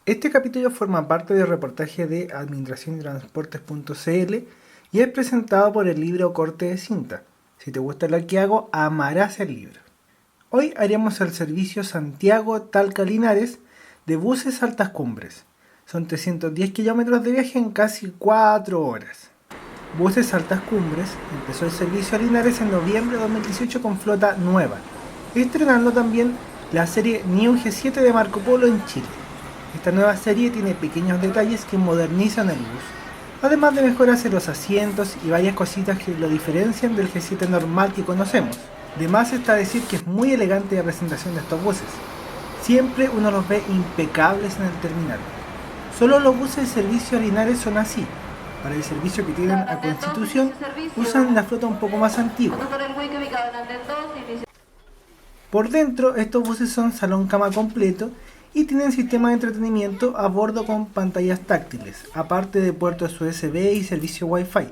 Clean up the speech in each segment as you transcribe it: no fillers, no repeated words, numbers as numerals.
Este capítulo forma parte del reportaje de Administración y Transportes.cl y es presentado por el libro Corte de Cinta. Si te gusta lo que hago, amarás el libro. Hoy haremos el servicio Santiago-Talca-Linares de buses altas cumbres. Son 310 kilómetros de viaje en casi 4 horas. Buses Altas Cumbres empezó el servicio a Linares en noviembre de 2018 con flota nueva, estrenando también la serie New G7 de Marco Polo en Chile. Esta nueva serie tiene pequeños detalles que modernizan el bus, además de mejoras en los asientos y varias cositas que lo diferencian del G7 normal que conocemos. De más está decir que es muy elegante la presentación de estos buses. Siempre uno los ve impecables en el terminal. Solo los buses de servicio a Linares son así. Para el servicio que tienen a Constitución, usan la flota un poco más antigua. Por dentro, estos buses son salón cama completo y tienen sistema de entretenimiento a bordo con pantallas táctiles, aparte de puertos USB y servicio Wi-Fi.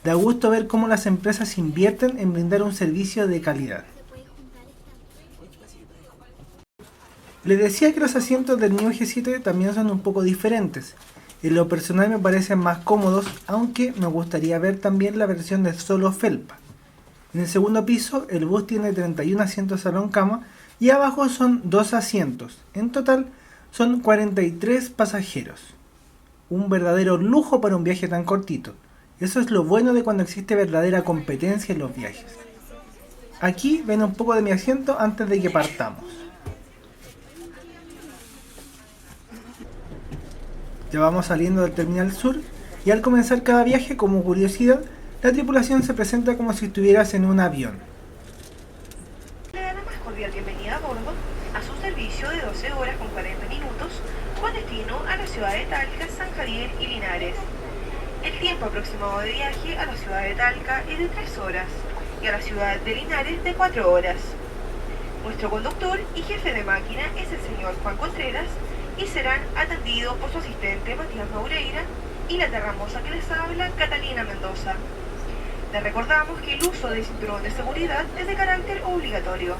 Da gusto ver cómo las empresas invierten en brindar un servicio de calidad. Les decía que los asientos del New G7 también son un poco diferentes. En lo personal me parecen más cómodos, aunque me gustaría ver también la versión de solo felpa. En el segundo piso el bus tiene 31 asientos salón cama y abajo son 2 asientos. En total son 43 pasajeros. Un verdadero lujo para un viaje tan cortito. Eso es lo bueno de cuando existe verdadera competencia en los viajes. Aquí ven un poco de mi asiento antes de que partamos. Ya vamos saliendo del Terminal Sur y al comenzar cada viaje, como curiosidad, la tripulación se presenta como si estuvieras en un avión. Le da la más cordial bienvenida a bordo a su servicio de 12 horas con 40 minutos con destino a la ciudad de Talca, San Javier y Linares. El tiempo aproximado de viaje a la ciudad de Talca es de 3 horas y a la ciudad de Linares de 4 horas. Nuestro conductor y jefe de máquina es el señor Juan Contreras y serán atendidos por su asistente Matías Maureira y la terramosa que les habla, Catalina Mendoza. Les recordamos que el uso del cinturón de seguridad es de carácter obligatorio.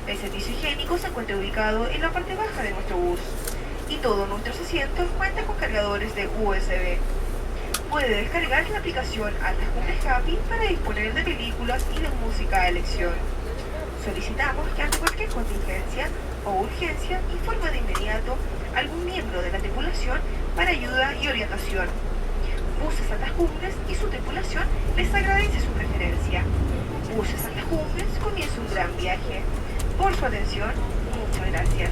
El servicio higiénico se encuentra ubicado en la parte baja de nuestro bus y todos nuestros asientos cuentan con cargadores de USB. Puede descargar la aplicación Altas Cumbres Happy para disponer de películas y de música a elección. Solicitamos que ante cualquier contingencia o urgencia informe de inmediato a algún miembro de la tripulación para ayuda y orientación. Buses Altas Cumbres y su tripulación les agradece su preferencia. Buses Altas Cumbres comienza un gran viaje. Por su atención, muchas gracias.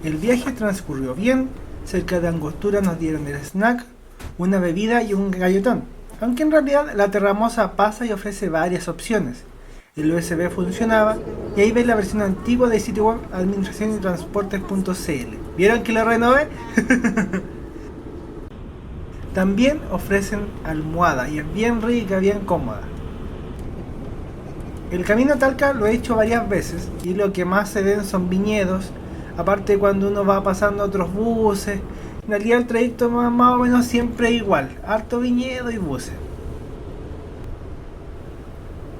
El viaje transcurrió bien. Cerca de Angostura nos dieron el snack, una bebida y un galletón, aunque en realidad la terramosa pasa y ofrece varias opciones. El USB funcionaba y ahí ves la versión antigua de sitio web Administración y Transportes.cl. ¿Vieron que lo renové? También ofrecen almohada y es bien rica, bien cómoda. El camino a Talca lo he hecho varias veces y lo que más se ven son viñedos. Aparte cuando uno va pasando otros buses, en realidad el trayecto más o menos siempre es igual, harto viñedo y buses.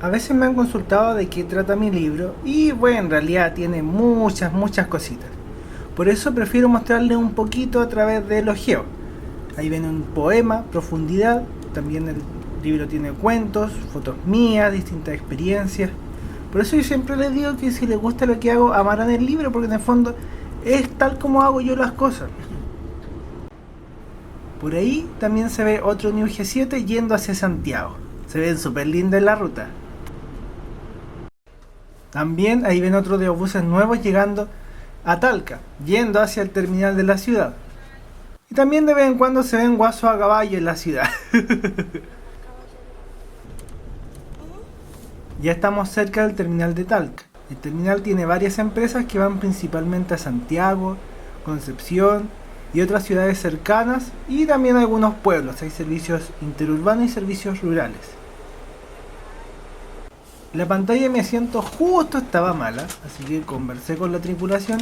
A veces me han consultado de qué trata mi libro y bueno, en realidad tiene muchas cositas. Por eso prefiero mostrarles un poquito a través del ojeo. Ahí ven un poema, profundidad, también el libro tiene cuentos, fotos mías, distintas experiencias. Por eso yo siempre les digo que si les gusta lo que hago, amarán el libro, porque en el fondo es tal como hago yo las cosas. Por ahí también se ve otro New G7 yendo hacia Santiago. Se ven súper lindas en la ruta. También ahí ven otro de los buses nuevos llegando a Talca, yendo hacia el terminal de la ciudad. Y también de vez en cuando se ven guasos a caballo en la ciudad. Ya estamos cerca del terminal de Talca. El terminal tiene varias empresas que van principalmente a Santiago, Concepción y otras ciudades cercanas y también algunos pueblos. Hay servicios interurbanos y servicios rurales. La pantalla de mi asiento justo estaba mala, así que conversé con la tripulación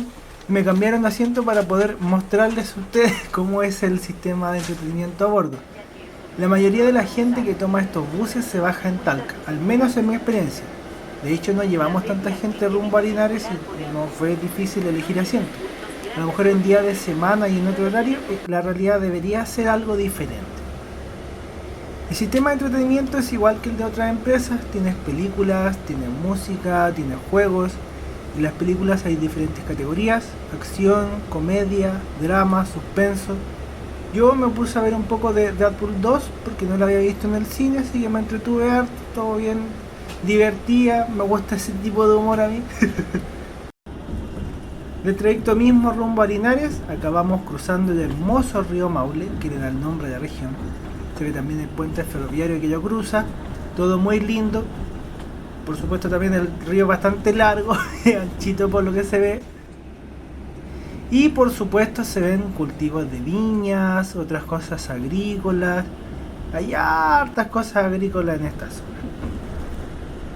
y me cambiaron de asiento para poder mostrarles a ustedes cómo es el sistema de entretenimiento a bordo. La mayoría de la gente que toma estos buses se baja en Talca, al menos en mi experiencia. De hecho no llevamos tanta gente rumbo a Linares y no fue difícil elegir asiento. A lo mejor en día de semana y en otro horario, la realidad debería ser algo diferente. El sistema de entretenimiento es igual que el de otras empresas, tienes películas, tienes música, tienes juegos. En las películas hay diferentes categorías: acción, comedia, drama, suspenso. Yo me puse a ver un poco de Deadpool 2 porque no la había visto en el cine, así que me entretuve harto, todo bien, divertida, me gusta ese tipo de humor a mí. Del trayecto mismo rumbo a Linares, acabamos cruzando el hermoso río Maule, que le da el nombre de la región. Se ve también el puente ferroviario que lo cruza, todo muy lindo. Por supuesto también el río bastante largo, anchito por lo que se ve. Y por supuesto se ven cultivos de viñas, otras cosas agrícolas. Hay hartas cosas agrícolas en esta zona.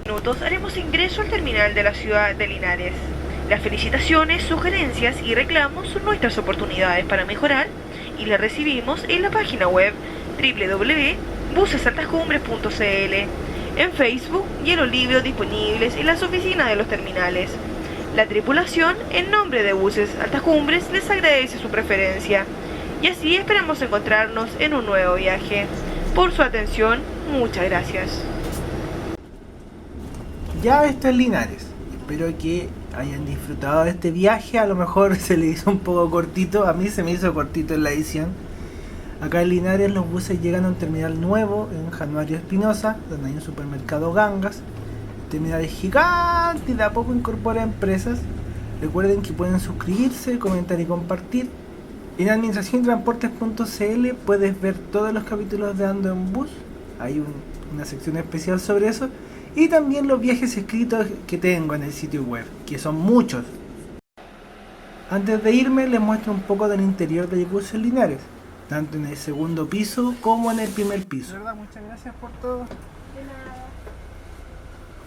Minutos haremos ingreso al terminal de la ciudad de Linares. Las felicitaciones, sugerencias y reclamos son nuestras oportunidades para mejorar y las recibimos en la página web www.busesaltascumbres.cl, en Facebook y en los libros disponibles en las oficinas de los terminales. La tripulación, en nombre de Buses Altas Cumbres, les agradece su preferencia y así esperamos encontrarnos en un nuevo viaje. Por su atención, muchas gracias. Ya está en Linares. Espero que hayan disfrutado de este viaje. A lo mejor se le hizo un poco cortito. A mí se me hizo cortito en la edición. Acá en Linares los buses llegan a un terminal nuevo en Januario Espinosa, donde hay un supermercado Gangas. El terminal es gigante y de a poco incorpora empresas. Recuerden que pueden suscribirse, comentar y compartir. En administracionytransportes.cl puedes ver todos los capítulos de Ando en Bus. Hay una sección especial sobre eso. Y también los viajes escritos que tengo en el sitio web, que son muchos. Antes de irme les muestro un poco del interior del bus en Linares, tanto en el segundo piso como en el primer piso. De verdad, muchas gracias por todo. De nada.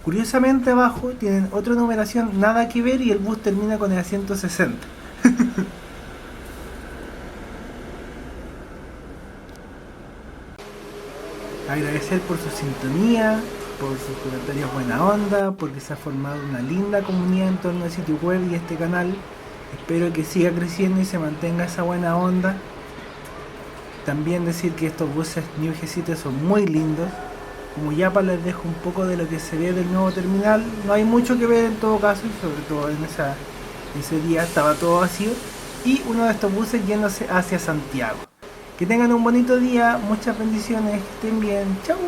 Curiosamente abajo tienen otra numeración nada que ver y el bus termina con el asiento 60. Agradecer por su sintonía, por sus comentarios buena onda, porque se ha formado una linda comunidad en torno al sitio web y este canal. Espero que siga creciendo y se mantenga esa buena onda. También decir que estos buses New G7 son muy lindos. Como Yapa les dejo un poco de lo que se ve del nuevo terminal. No hay mucho que ver en todo caso, y sobre todo en ese día estaba todo vacío. Y uno de estos buses yéndose hacia Santiago. Que tengan un bonito día, muchas bendiciones, que estén bien, chau.